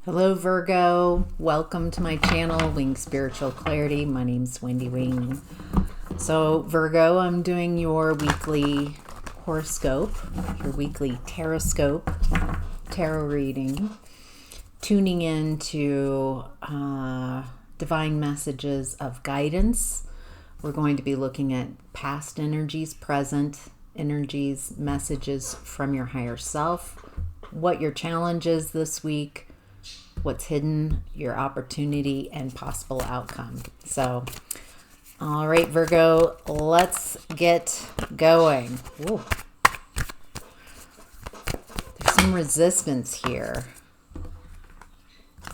Hello Virgo, welcome to my channel, Wing Spiritual Clarity. My name's Wendy Wing. So Virgo, I'm doing your weekly horoscope, your weekly taroscope, tarot reading, tuning into divine messages of guidance. We're going to be looking at past energies, present energies, messages from your higher self, what your challenge is this week, what's hidden, your opportunity, and possible outcome. So, all right, Virgo, let's get going. Ooh. There's some resistance here.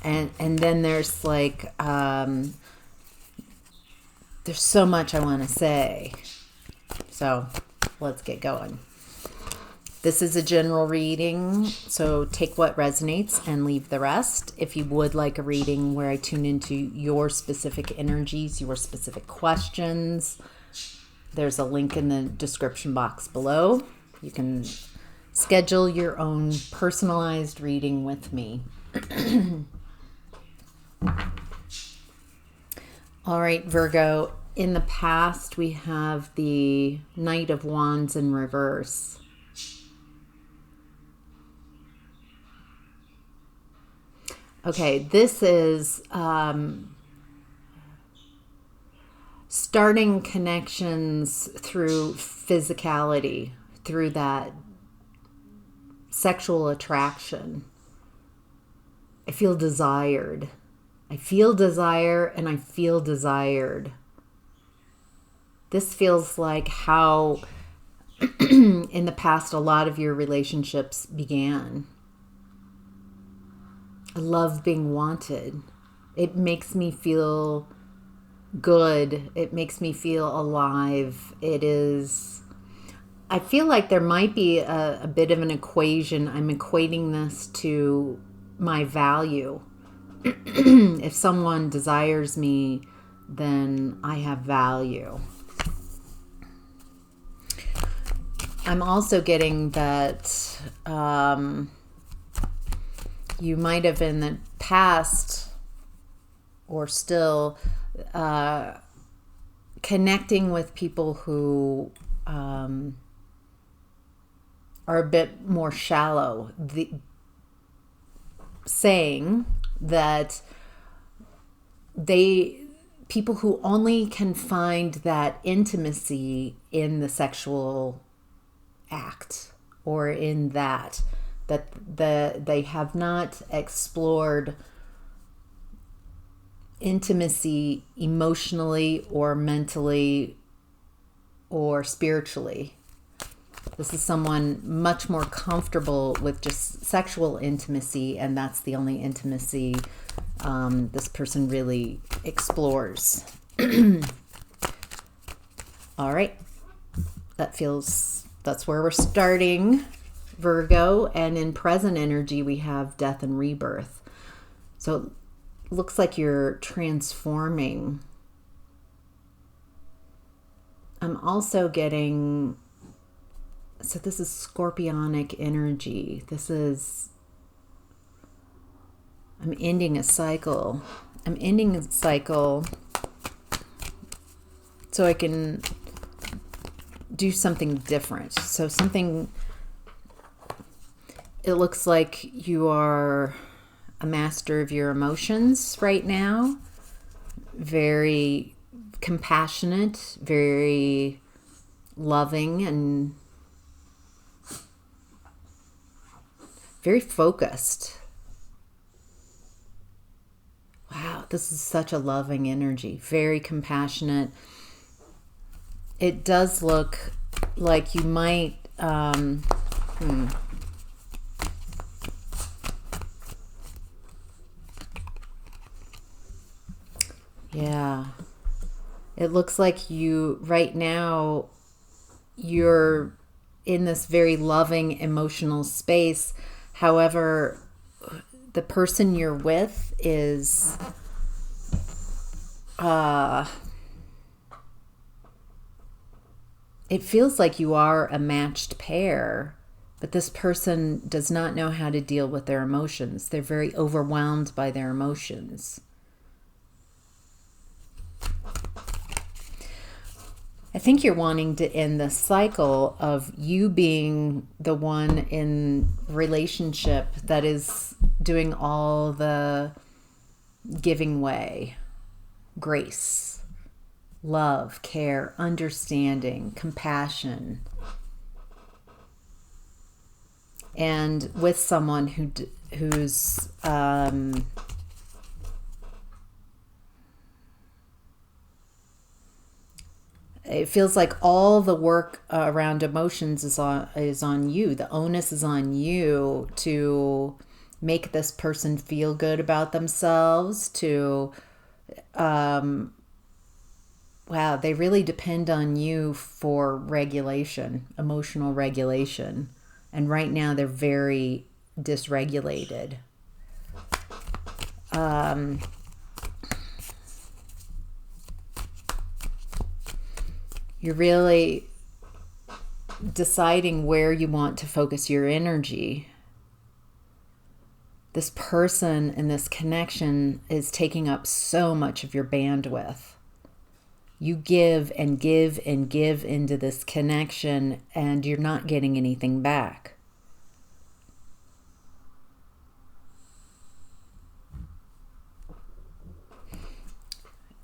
And then there's like, there's so much I want to say. So let's get going. This is a general reading, so take what resonates and leave the rest. If you would like a reading where I tune into your specific energies, your specific questions, there's a link in the description box below. You can schedule your own personalized reading with me. All right, Virgo, in the past we have the Knight of Wands in reverse. Okay, this is starting connections through physicality, through that sexual attraction. I feel desired. I feel desire and I feel desired. This feels like how in the past a lot of your relationships began. I love being wanted. It makes me feel good. It makes me feel alive. I feel like there might be a bit of an equation. I'm equating this to my value. If someone desires me, then I have value. I'm also getting that you might have in the past or still connecting with people who are a bit more shallow. Saying that people who only can find that intimacy in the sexual act or in that they have not explored intimacy emotionally or mentally or spiritually. This is someone much more comfortable with just sexual intimacy, and that's the only intimacy this person really explores. All right, that's where we're starting, Virgo. And in present energy we have death and rebirth. So it looks like you're transforming. I'm also getting, so this is scorpionic energy. I'm ending a cycle. I'm ending a cycle so I can do something different. So it looks like you are a master of your emotions right now. Very compassionate, very loving, and very focused. Wow, this is such a loving energy. Very compassionate. It does look like you might yeah. It looks like you, right now, you're in this very loving, emotional space. However, the person you're with is, it feels like you are a matched pair. But this person does not know how to deal with their emotions. They're very overwhelmed by their emotions. I think you're wanting to end the cycle of you being the one in relationship that is doing all the giving way, grace, love, care, understanding, compassion. And with someone who's it feels like all the work around emotions is on you. The onus is on you to make this person feel good about themselves, wow, they really depend on you for regulation, emotional regulation. And right now they're very dysregulated. You're really deciding where you want to focus your energy. This person and this connection is taking up so much of your bandwidth. You give and give and give into this connection, and you're not getting anything back.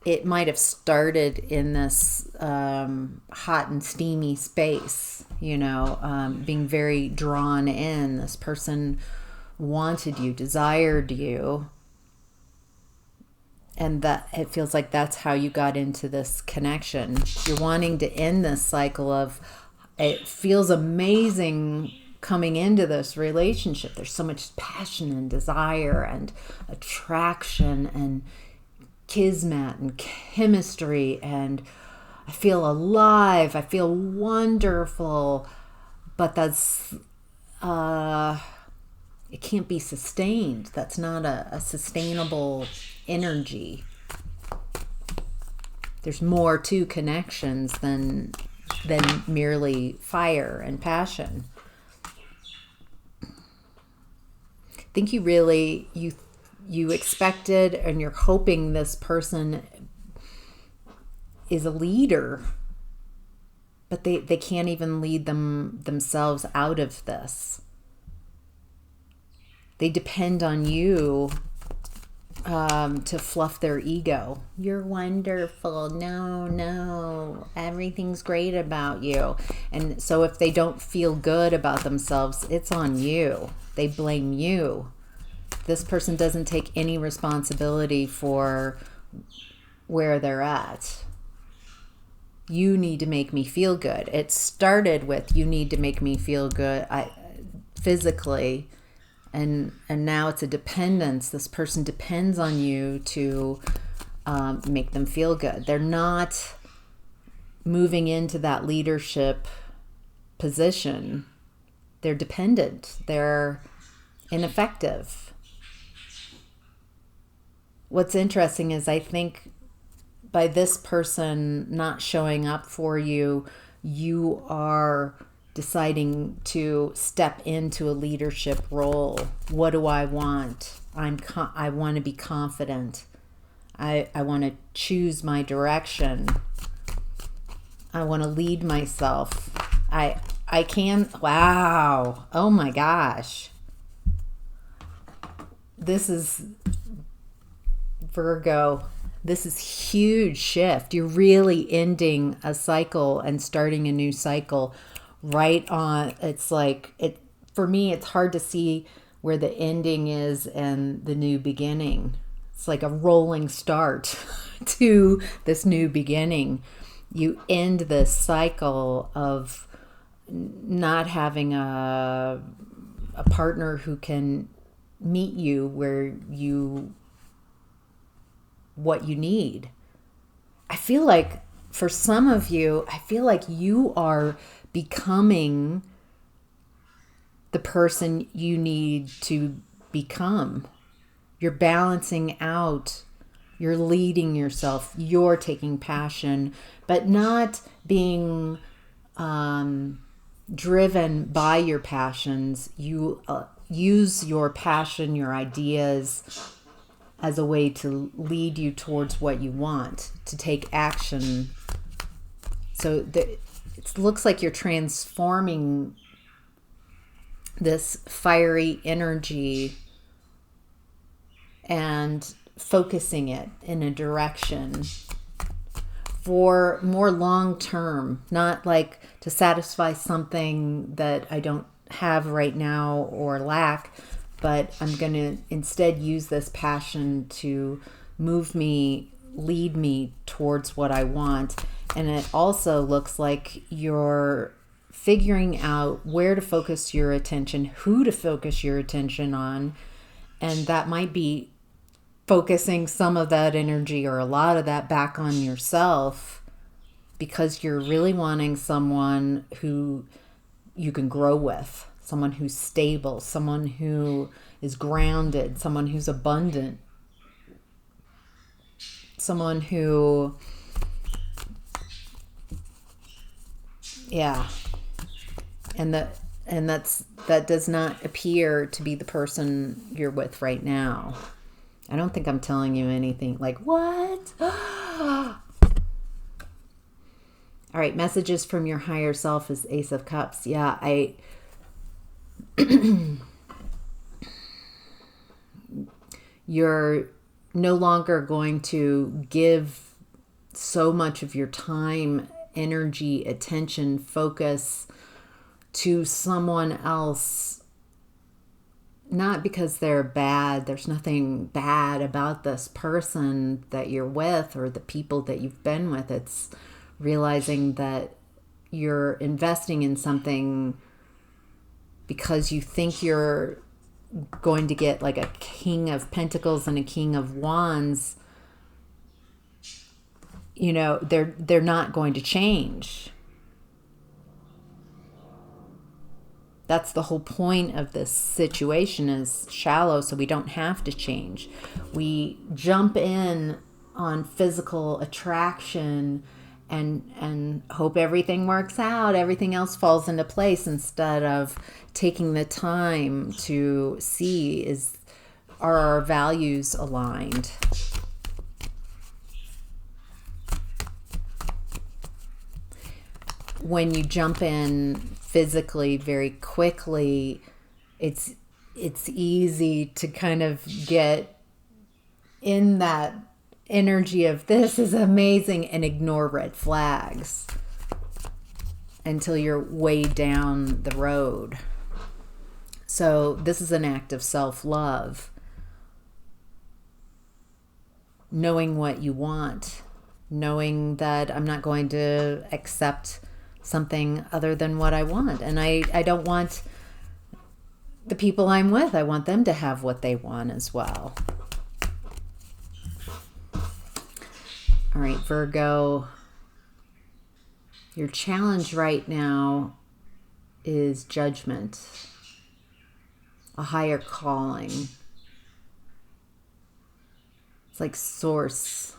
It might have started in this hot and steamy space, being very drawn in. This person wanted you, desired you. And that it feels like that's how you got into this connection. You're wanting to end this cycle of, it feels amazing coming into this relationship. There's so much passion and desire and attraction and kismet and chemistry, and I feel alive. I feel wonderful. But that's it can't be sustained. That's not a sustainable energy. There's more to connections than merely fire and passion. I think you expected and you're hoping this person is a leader, but they can't even lead themselves out of this. They depend on you to fluff their ego. You're wonderful. No, everything's great about you. And so if they don't feel good about themselves, it's on you. They blame you. This person doesn't take any responsibility for where they're at. You need to make me feel good. It started with, you need to make me feel good physically. And now it's a dependence. This person depends on you to make them feel good. They're not moving into that leadership position. They're dependent. They're ineffective. What's interesting is I think by this person not showing up for you, you are deciding to step into a leadership role. What do I want? I want to be confident. I want to choose my direction. I want to lead myself. I can, wow. Oh my gosh. This is Virgo. This is huge shift. You're really ending a cycle and starting a new cycle. Right on. It's like, for me, it's hard to see where the ending is and the new beginning. It's like a rolling start to this new beginning. You end this cycle of not having a partner who can meet you what you need. I feel like for some of you, you are becoming the person you need to become. You're balancing out. You're leading yourself. You're taking passion, but not being driven by your passions. You use your passion, your ideas, as a way to lead you towards what you want, to take action. So it looks like you're transforming this fiery energy and focusing it in a direction for more long term, not like to satisfy something that I don't have right now or lack, but I'm going to instead use this passion to move me, lead me towards what I want. And it also looks like you're figuring out where to focus your attention, who to focus your attention on, and that might be focusing some of that energy or a lot of that back on yourself, because you're really wanting someone who you can grow with, someone who's stable, someone who is grounded, someone who's abundant, someone who, yeah, that does not appear to be the person you're with right now. I don't think I'm telling you anything like, what? All right, messages from your higher self is Ace of Cups. Yeah, you're no longer going to give so much of your time, energy, attention, focus to someone else. Not because they're bad. There's nothing bad about this person that you're with or the people that you've been with. It's realizing that you're investing in something because you think you're going to get like a King of Pentacles and a King of Wands. You know, they're not going to change. That's the whole point of this situation, is shallow, so we don't have to change. We jump in on physical attraction and hope everything works out, everything else falls into place, instead of taking the time to see, are our values aligned? When you jump in physically very quickly, it's easy to kind of get in that energy of this is amazing and ignore red flags until you're way down the road. So this is an act of self-love. Knowing what you want, knowing that I'm not going to accept something other than what I want. And I don't want the people I'm with, I want them to have what they want as well. All right, Virgo, your challenge right now is judgment, a higher calling. It's like source,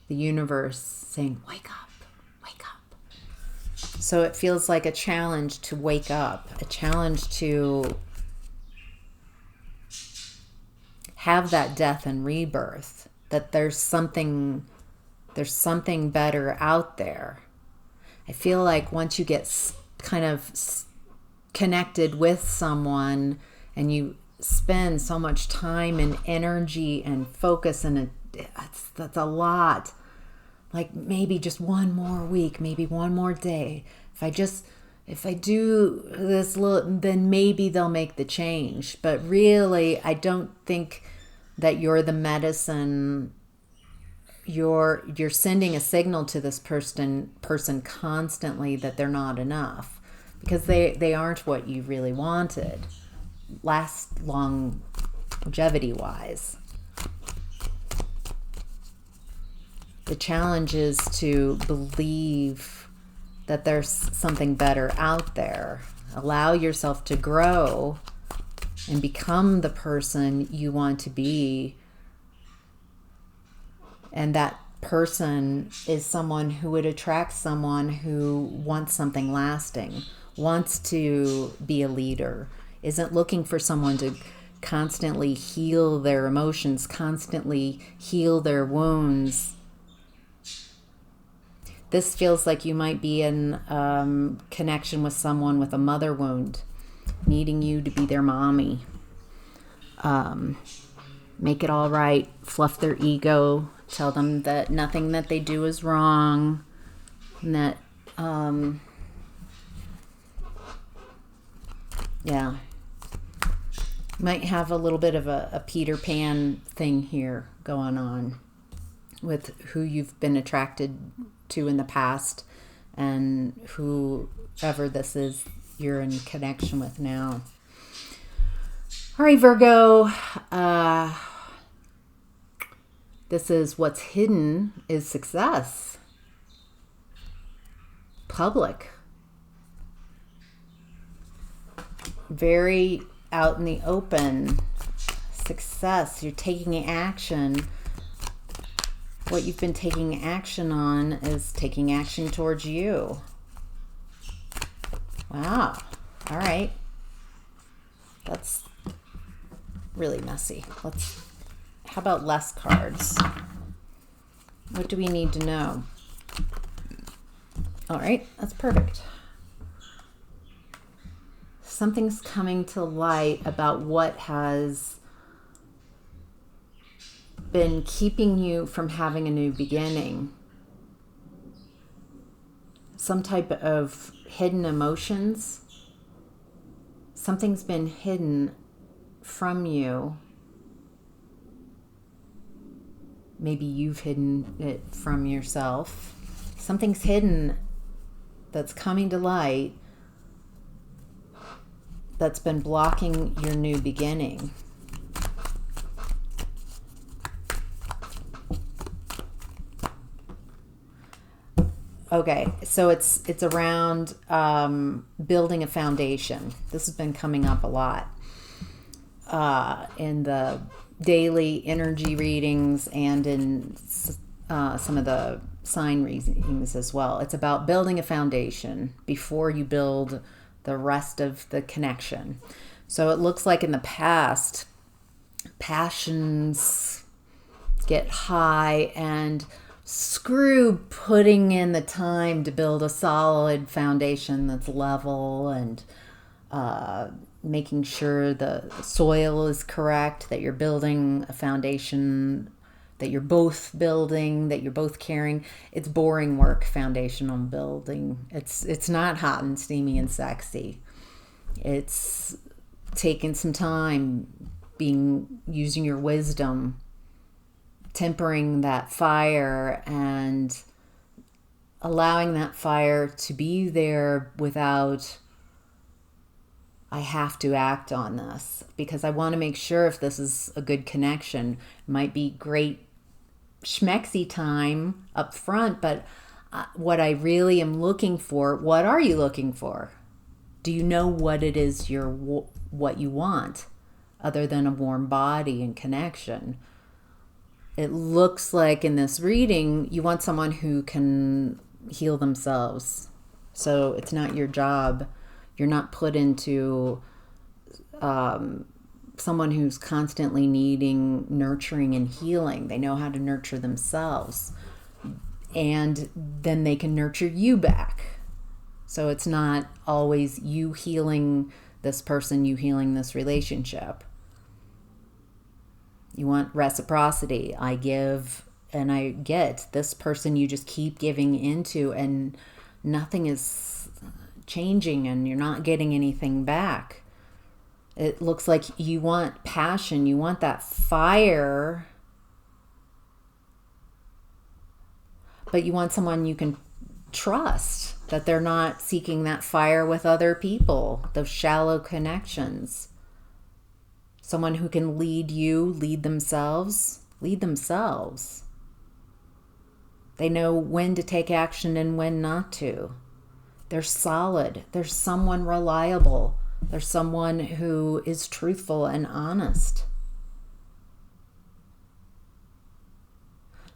the universe saying, wake up, wake up. So it feels like a challenge to wake up, a challenge to have that death and rebirth, that there's something better out there. I feel like once you get kind of connected with someone and you spend so much time and energy and focus, and that's a lot. Like maybe just one more week, maybe one more day. If I do this little, then maybe they'll make the change. But really, I don't think that you're the medicine. You're sending a signal to this person constantly that they're not enough, because they aren't what you really wanted, longevity wise. The challenge is to believe that there's something better out there. Allow yourself to grow and become the person you want to be. And that person is someone who would attract someone who wants something lasting, wants to be a leader, isn't looking for someone to constantly heal their emotions, constantly heal their wounds. This feels like you might be in connection with someone with a mother wound, needing you to be their mommy. Make it all right, fluff their ego, tell them that nothing that they do is wrong, and that, yeah, might have a little bit of a Peter Pan thing here going on with who you've been attracted to in the past and whoever this is you're in connection with now. All right, Virgo. This is what's hidden is success. Public. Very out in the open. Success. You're taking action. What you've been taking action on is taking action towards you. Wow. All right. That's really messy. How about less cards? What do we need to know? All right, that's perfect. Something's coming to light about what has been keeping you from having a new beginning. Some type of hidden emotions. Something's been hidden from you. Maybe you've hidden it from yourself. Something's hidden that's coming to light that's been blocking your new beginning. Okay, so it's around building a foundation. This has been coming up a lot in the daily energy readings and in some of the sign readings as well. It's about building a foundation before you build the rest of the connection. So it looks like in the past, passions get high and screw putting in the time to build a solid foundation that's level and making sure the soil is correct, that you're building a foundation that you're both building, that you're both carrying. It's boring work, foundational building. It's not hot and steamy and sexy. It's taking some time, using your wisdom, tempering that fire and allowing that fire to be there without, I have to act on this because I want to make sure if this is a good connection. It might be great schmexy time up front, but what I really am looking for, what are you looking for? Do you know what it is what you want other than a warm body and connection? It looks like in this reading, you want someone who can heal themselves. So it's not your job. You're not put into someone who's constantly needing nurturing and healing. They know how to nurture themselves. And then they can nurture you back. So it's not always you healing this person, you healing this relationship. You want reciprocity. I give and I get. This person you just keep giving into and nothing is changing and you're not getting anything back. It looks like you want passion. You want that fire. But you want someone you can trust, that they're not seeking that fire with other people, those shallow connections. Someone who can lead you, lead themselves. They know when to take action and when not to. They're solid. They're someone reliable. They're someone who is truthful and honest.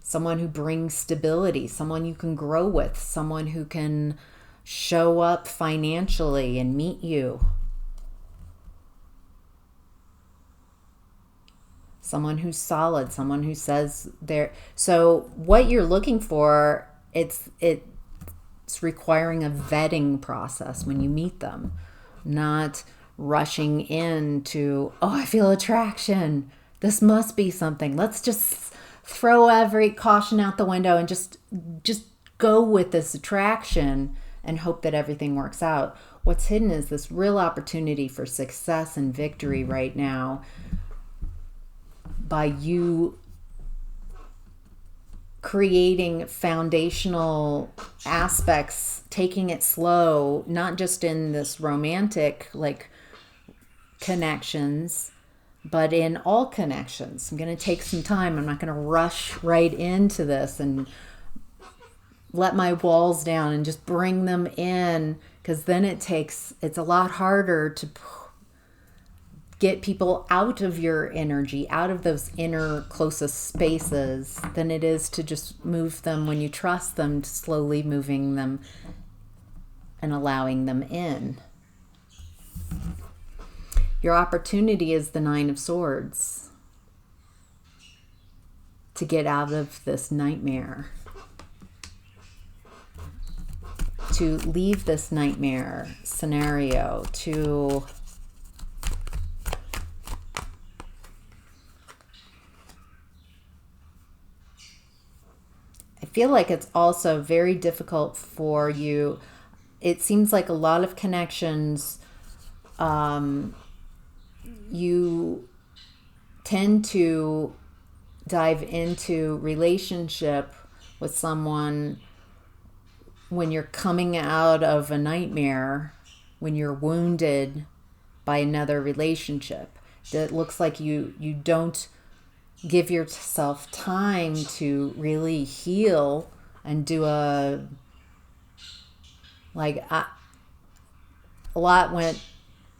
Someone who brings stability. Someone you can grow with. Someone who can show up financially and meet you. Someone who's solid, someone who says they're... So what you're looking for, it's requiring a vetting process when you meet them, not rushing into, oh, I feel attraction. This must be something. Let's just throw every caution out the window and just go with this attraction and hope that everything works out. What's hidden is this real opportunity for success and victory right now by you creating foundational aspects, taking it slow, not just in this romantic like connections, but in all connections. I'm going to take some time. I'm not going to rush right into this and let my walls down and just bring them in, because then it's a lot harder to get people out of your energy, out of those inner closest spaces, than it is to just move them when you trust them, slowly moving them and allowing them in. Your opportunity is the Nine of Swords to get out of this nightmare, to leave this nightmare scenario, to I feel like it's also very difficult for you. It seems like a lot of connections, you tend to dive into relationship with someone when you're coming out of a nightmare, when you're wounded by another relationship. It looks like you don't give yourself time to really heal and do a lot went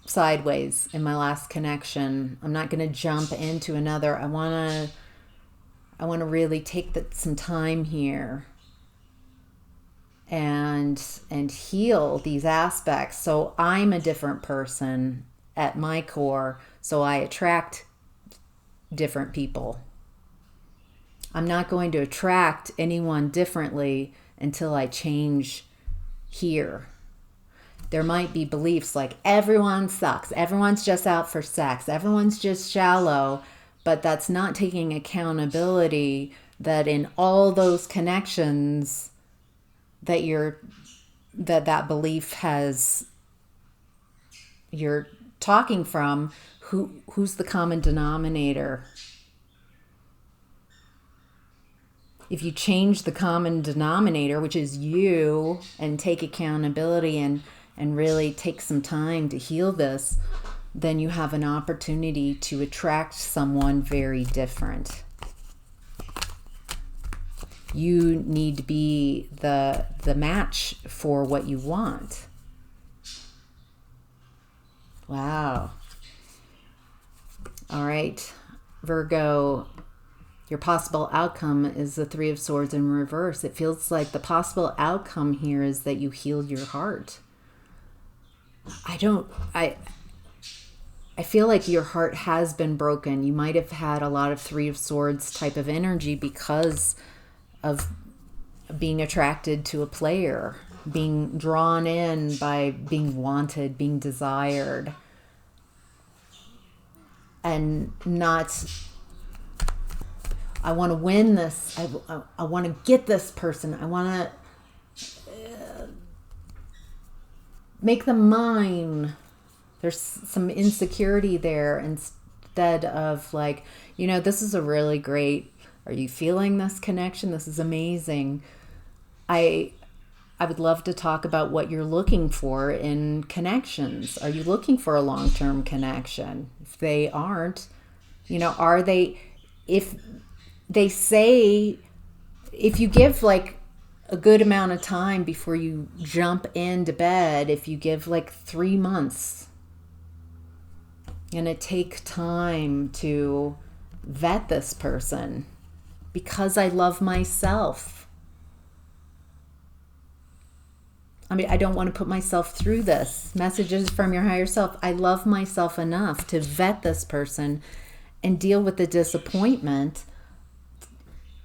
sideways in my last connection. I'm not going to jump into another. I want to really take some time here and heal these aspects. So I'm a different person at my core, so I attract different people. I'm not going to attract anyone differently until I change here. There might be beliefs like everyone sucks, everyone's just out for sex, everyone's just shallow, but that's not taking accountability that in all those connections that belief has, you're talking from, who's the common denominator. If you change the common denominator, which is you, and take accountability and really take some time to heal this, then you have an opportunity to attract someone very different. You need to be the match for what you want. Wow. All right, Virgo, your possible outcome is the Three of Swords in reverse. It feels like the possible outcome here is that you healed your heart. I feel like your heart has been broken. You might have had a lot of Three of Swords type of energy because of being attracted to a player, being drawn in by being wanted, being desired, and not, I want to win this. I want to get this person. I want to make them mine. There's some insecurity there instead of like, this is a really great, are you feeling this connection? This is amazing. I would love to talk about what you're looking for in connections. Are you looking for a long-term connection? If they aren't, are they, if they say, if you give like a good amount of time before you jump into bed, if you give like 3 months, gonna take time to vet this person because I love myself. I don't want to put myself through this. Messages from your higher self. I love myself enough to vet this person and deal with the disappointment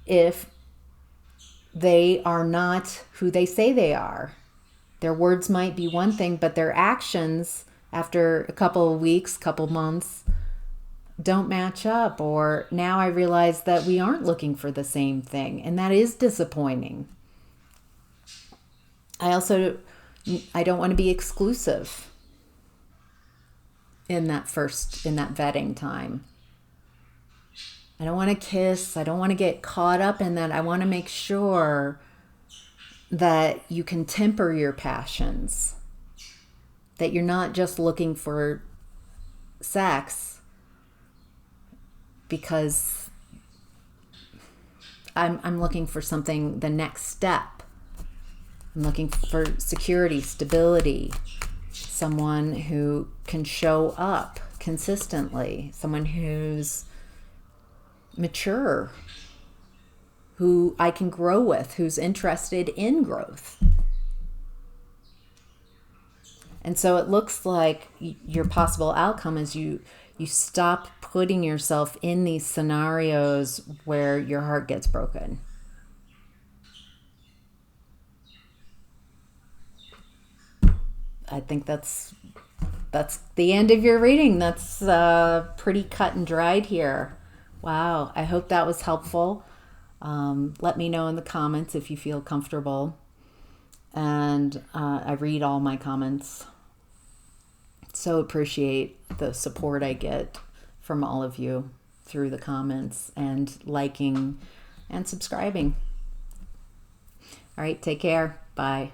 if they are not who they say they are. Their words might be one thing, but their actions after a couple of weeks, couple months, don't match up. Or now I realize that we aren't looking for the same thing, and that is disappointing. I don't want to be exclusive in that vetting time. I don't want to kiss. I don't want to get caught up in that. I want to make sure that you can temper your passions, that you're not just looking for sex because I'm looking for something, the next step. I'm looking for security, stability, someone who can show up consistently, someone who's mature, who I can grow with, who's interested in growth. And so it looks like your possible outcome is you stop putting yourself in these scenarios where your heart gets broken. I think that's the end of your reading. That's pretty cut and dried here. Wow. I hope that was helpful. Let me know in the comments if you feel comfortable. And I read all my comments. So appreciate the support I get from all of you through the comments and liking and subscribing. All right. Take care. Bye.